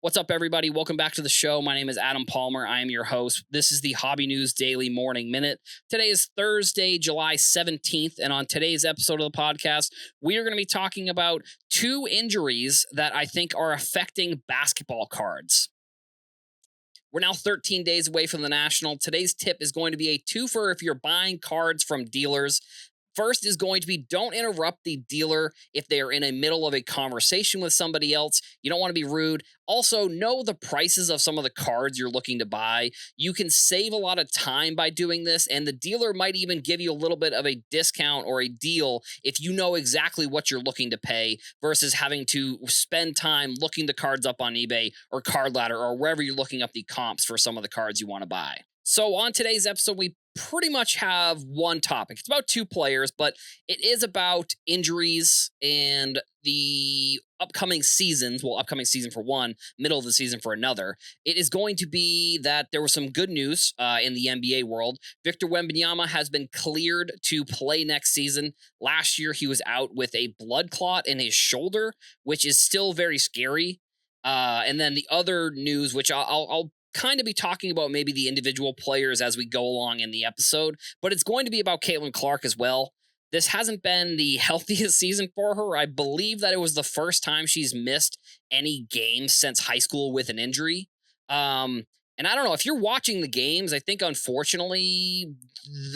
What's up, everybody? Welcome back to the show. My name is Adam Palmer. I am your host. This is the Hobby News Daily Morning Minute. Today is Thursday, July 17th, and on today's episode of the podcast, we are going to be talking about two injuries that I think are affecting basketball cards. We're now 13 days away from the National. Today's tip is going to be a twofer if you're buying cards from dealers. First is going to be don't interrupt the dealer if they are in the middle of a conversation with somebody else. You don't want to be rude. Also, know the prices of some of the cards you're looking to buy. You can save a lot of time by doing this, and the dealer might even give you a little bit of a discount or a deal if you know exactly what you're looking to pay versus having to spend time looking the cards up on eBay or Card Ladder or wherever you're looking up the comps for some of the cards you want to buy. So on today's episode, we pretty much have one topic. It's about two players, but it is about injuries and the upcoming seasons. Well, upcoming season for one, middle of the season for another. It is going to be that there was some good news in the NBA world. Victor Wembanyama has been cleared to play next season. Last year, he was out with a blood clot in his shoulder, which is still very scary. And then the other news, which I'll kind of be talking about maybe the individual players as we go along in the episode, but it's going to be about Caitlin Clark as well. This hasn't been the healthiest season for her. I believe that it was the first time she's missed any games since high school with an injury. And I don't know if you're watching the games. I think unfortunately,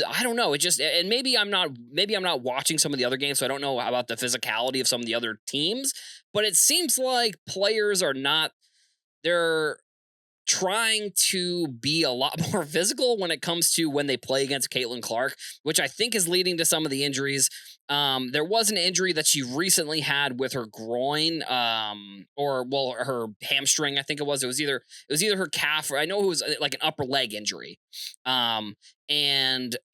I don't know. It just and maybe I'm not watching some of the other games, so I don't know about the physicality of some of the other teams. But it seems like players are not. They're trying to be a lot more physical when it comes to when they play against Caitlin Clark, which I think is leading to some of the injuries. There was an injury that she recently had with her groin, her hamstring. I think it was. It was either her calf or I know it was like an upper leg injury, and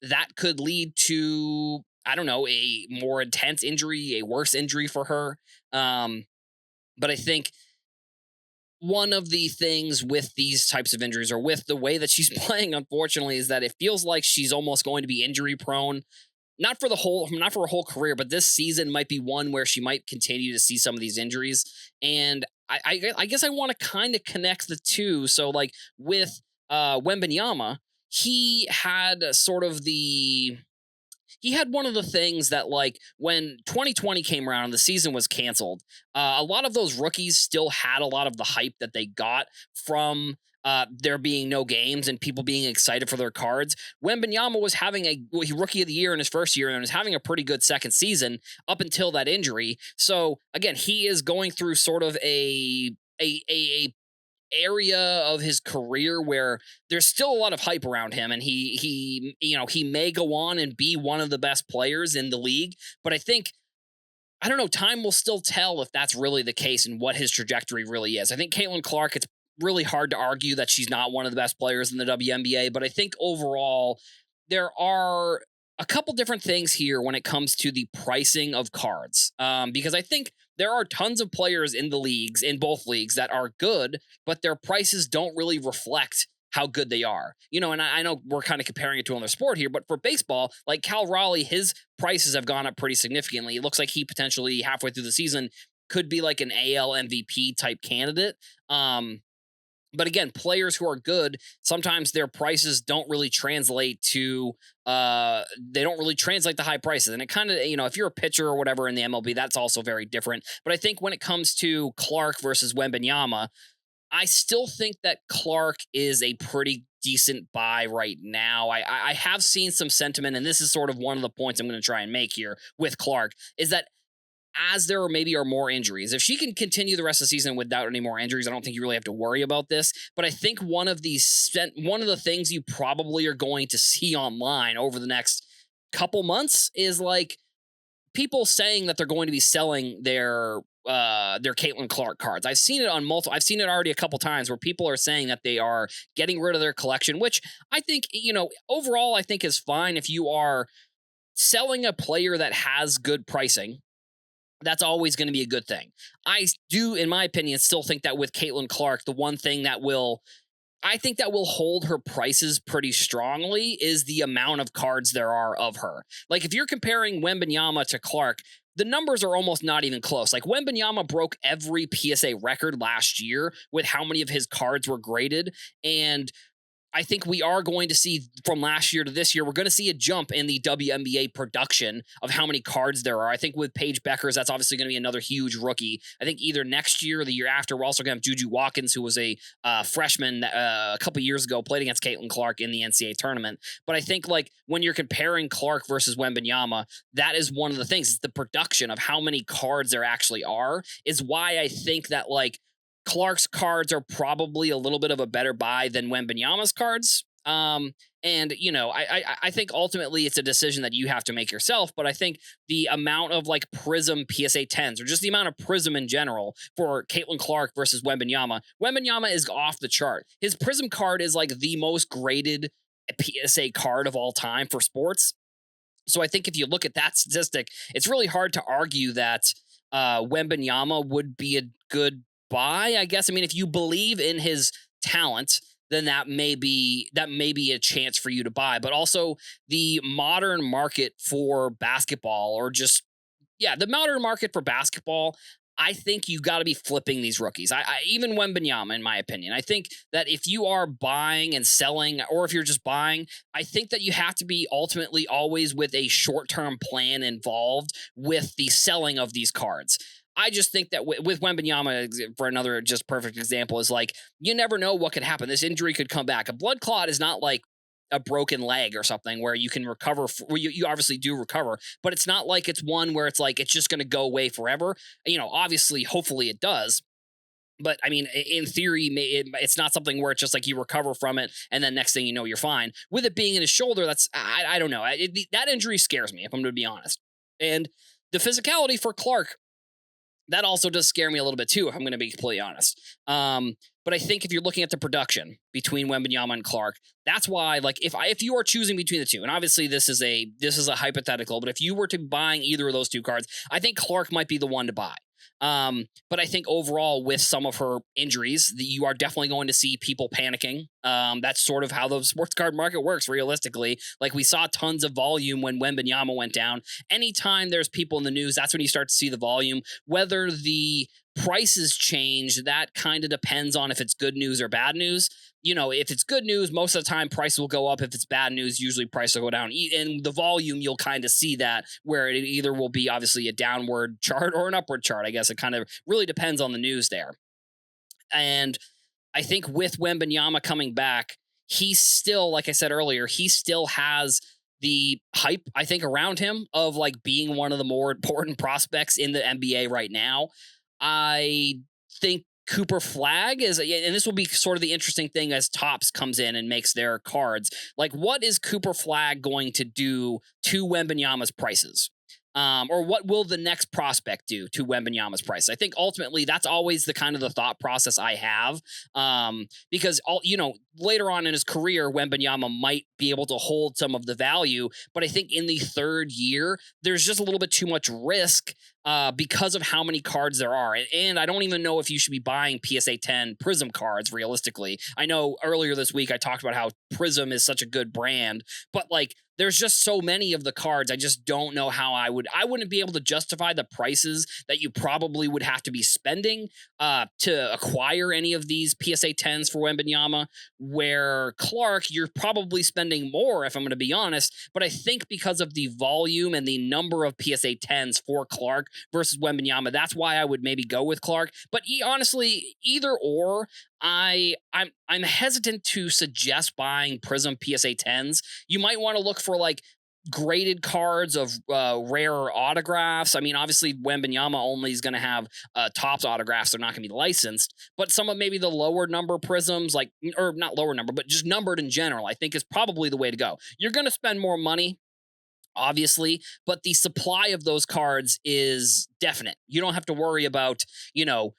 that could lead to I don't know a more intense injury, a worse injury for her. But I think one of the things with these types of injuries or with the way that she's playing, unfortunately, is that it feels like she's almost going to be injury prone. Not for her whole career, but this season might be one where she might continue to see some of these injuries. And I guess I want to kind of connect the two. So like with Wembanyama, he had one of the things that like when 2020 came around and the season was canceled, a lot of those rookies still had a lot of the hype that they got from there being no games and people being excited for their cards. Wembanyama was having rookie of the year in his first year and was having a pretty good second season up until that injury. So again, he is going through sort of a area of his career where there's still a lot of hype around him and he may go on and be one of the best players in the league, but I don't know, time will still tell if that's really the case and what his trajectory really is. I think Caitlin Clark, it's really hard to argue that she's not one of the best players in the WNBA, but I think overall there are a couple different things here when it comes to the pricing of cards, because I think there are tons of players in both leagues that are good, but their prices don't really reflect how good they are. And I know we're kind of comparing it to another sport here, but for baseball, like Cal Raleigh, his prices have gone up pretty significantly. It looks like he potentially halfway through the season could be like an AL MVP type candidate. But again, players who are good, sometimes their prices don't really translate to the high prices. And it kind of, if you're a pitcher or whatever in the MLB, that's also very different. But I think when it comes to Clark versus Wembanyama, I still think that Clark is a pretty decent buy right now. I have seen some sentiment, and this is sort of one of the points I'm going to try and make here with Clark, is that as there are more injuries, if she can continue the rest of the season without any more injuries, I don't think you really have to worry about this. But I think one of the things you probably are going to see online over the next couple months is like people saying that they're going to be selling their Caitlin Clark cards. I've seen it already a couple times where people are saying that they are getting rid of their collection, which I think, overall I think is fine if you are selling a player that has good pricing. That's always going to be a good thing. I do, in my opinion, still think that with Caitlin Clark, the one thing that will hold her prices pretty strongly is the amount of cards there are of her. Like if you're comparing Wembanyama to Clark, the numbers are almost not even close. Like Wembanyama broke every PSA record last year with how many of his cards were graded. And I think we are going to see from last year to this year, we're going to see a jump in the WNBA production of how many cards there are. I think with Paige Beckers, that's obviously going to be another huge rookie. I think either next year or the year after, we're also going to have Juju Watkins, who was a freshman a couple years ago, played against Caitlin Clark in the NCAA tournament. But I think like when you're comparing Clark versus Wembanyama, that is one of the things. It's the production of how many cards there actually are is why I think that like Clark's cards are probably a little bit of a better buy than Wembanyama's cards. And you know, I think ultimately it's a decision that you have to make yourself. But I think the amount of like Prism PSA 10s or just the amount of Prism in general for Caitlin Clark versus Wembanyama is off the chart. His Prism card is like the most graded PSA card of all time for sports. So I think if you look at that statistic, it's really hard to argue that Wembanyama would be a good buy, I guess. I mean, if you believe in his talent, then that may be a chance for you to buy. But also the modern market for basketball, or just the modern market for basketball, I think you got to be flipping these rookies. I even Wembanyama, in my opinion. I think that if you are buying and selling, or if you're just buying, I think that you have to be ultimately always with a short-term plan involved with the selling of these cards. I just think that with Wembanyama, for another just perfect example, is like, you never know what could happen. This injury could come back. A blood clot is not like a broken leg or something where you can recover. You obviously do recover, but it's not like it's one where it's like, it's just going to go away forever. You know, obviously, hopefully it does. But I mean, in theory, it's not something where it's just like you recover from it and then next thing you know, you're fine. With it being in his shoulder, that's, I don't know. That injury scares me, if I'm going to be honest. And the physicality for Clark, that also does scare me a little bit too, if I'm going to be completely honest. But I think if you're looking at the production between Wembanyama and Clark, that's why, like, if you are choosing between the two, and obviously this is a hypothetical, but if you were to be buying either of those two cards, I think Clark might be the one to buy. But I think overall, with some of her injuries, you are definitely going to see people panicking. That's sort of how the sports card market works, realistically. Like, we saw tons of volume when Wembanyama went down. Anytime there's people in the news, that's when you start to see the volume. Whether the prices change, that kind of depends on if it's good news or bad news. You know, if it's good news, most of the time price will go up. If it's bad news, usually price will go down. And the volume, you'll kind of see that, where it either will be obviously a downward chart or an upward chart. I guess it kind of really depends on the news there. And I think with Wembanyama coming back, he still, like I said earlier, he still has the hype, I think, around him of like being one of the more important prospects in the NBA right now. I think Cooper Flag is, and this will be sort of the interesting thing as Topps comes in and makes their cards. Like, what is Cooper Flag going to do to Wembanyama's prices? Or what will the next prospect do to Wembanyama's price? I think ultimately that's always the kind of the thought process I have. Because later on in his career, Wembanyama might be able to hold some of the value, but I think in the third year, there's just a little bit too much risk because of how many cards there are. And I don't even know if you should be buying PSA 10 Prism cards realistically. I know earlier this week I talked about how Prism is such a good brand, but like, there's just so many of the cards. I just don't know how I wouldn't be able to justify the prices that you probably would have to be spending to acquire any of these PSA 10s for Wembanyama, where Clark, you're probably spending more, if I'm going to be honest. But I think because of the volume and the number of PSA 10s for Clark versus Wembanyama, that's why I would maybe go with Clark. But honestly, either or, I'm hesitant to suggest buying Prism PSA 10s. You might want to look for like graded cards of rare autographs. I mean, obviously Wembanyama only is going to have Topps autographs. They're not going to be licensed, but some of maybe the lower number Prisms, like, or not lower number, but just numbered in general, I think is probably the way to go. You're going to spend more money, obviously, but the supply of those cards is definite. You don't have to worry about, you don't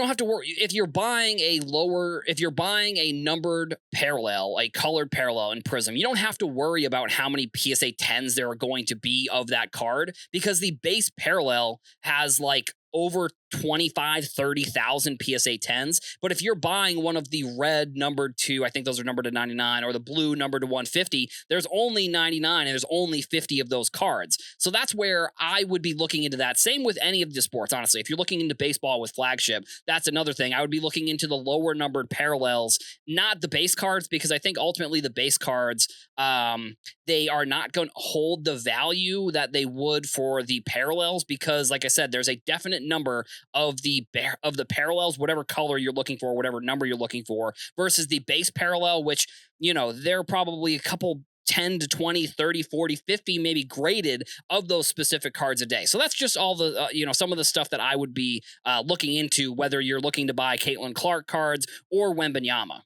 have to worry if you're buying a numbered parallel, a colored parallel in Prism. You don't have to worry about how many PSA 10s there are going to be of that card, because the base parallel has like over 25,000, 30,000 PSA 10s. But if you're buying one of the red numbered to, I think those are numbered to 99, or the blue numbered to 150, there's only 99 and there's only 50 of those cards. So that's where I would be looking into that. Same with any of the sports, honestly. If you're looking into baseball with flagship, that's another thing. I would be looking into the lower numbered parallels, not the base cards, because I think ultimately the base cards, they are not going to hold the value that they would for the parallels, because like I said, there's a definite number of the parallels, whatever color you're looking for, whatever number you're looking for, versus the base parallel, which, they're probably a couple 10 to 20, 30, 40, 50 maybe graded of those specific cards a day. So that's just all the, some of the stuff that I would be looking into, whether you're looking to buy Caitlin Clark cards or Wembanyama.